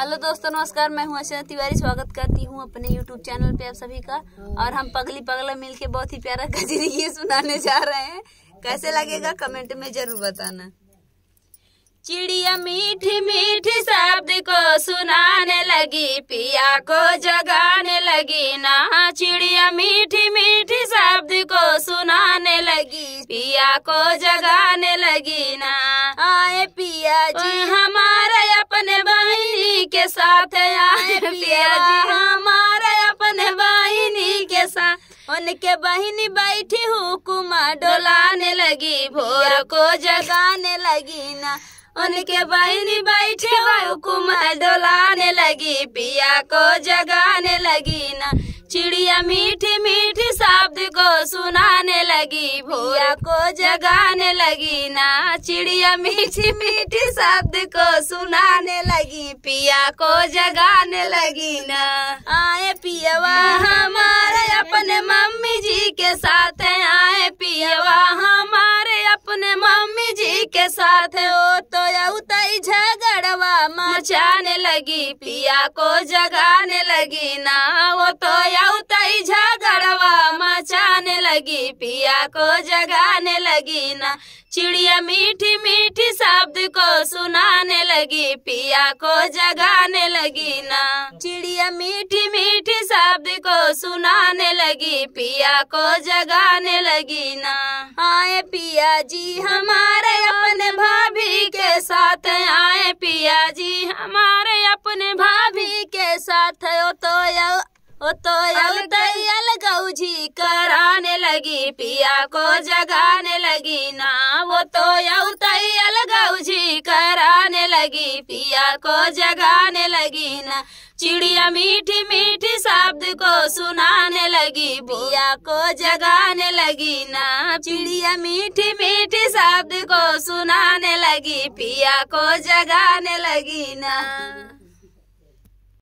Hello दोस्तों, नमस्कार। मैं हूं अर्चना तिवारी। स्वागत करती हूं अपने YouTube चैनल पे आप सभी का। और हम पगली पगला मिलके बहुत ही प्यारा कजरी गीत सुनाने जा रहे हैं। कैसे लगेगा कमेंट में जरूर बताना। चिड़िया मीठी मीठी शब्द को सुनाने लगी, पिया को जगाने लगी ना। चिड़िया मीठी मीठी शब्द को सुनाने लगी, पिया को जगाने लगी ना। आए पिया जी हमारे अपने बहिनी के साथ, आए पिया जी हमारे अपने बहिनी के साथ। उनके बहिनी बैठी हुकुमा डोलाने लगी, भोर को जगाने लगी ना। उनके बहिनी बैठे हुकुम डोलाने लगी, पिया को जगाने लगी ना। चिड़िया मीठी मीठी शब्द को सुनाने लगी, भोर को जगाने लगी ना। चिड़िया मीठी मीठी शब्द को सुनाने लगी, पिया को जगाने लगी ना। आए पियवा हमारे अपने मम्मी जी के साथ, आए पियवा हमारे अपने मम्मी जी के साथ। ओ तो उतई झगड़वा मचाने लगी, पिया को जगाने लगी ना। वो तो उतई झगड़वा मचाने लगी, पिया को जगाने लगी ना। चिड़िया मीठी मीठी शब्द को सुनाने लगी, पिया को जगाने लगी ना। चिड़िया मीठी मीठी शब्द को सुनाने लगी, पिया को जगाने लगी ना। आए पिया जी हमारे अपने भाभी के साथ, आए पिया जी हमारे अपने भाभी के साथ। ओ तो गौजी कराने लगी, पिया को जगाने लगी ना। वो तो गौजी कराने लगी, पिया को जगाने लगी ना। चिड़िया मीठी मीठी शब्द को सुनाने लगी, पिया को जगाने लगी ना। चिड़िया मीठी मीठी शब्द को सुनाने लगी, पिया को जगाने लगी ना।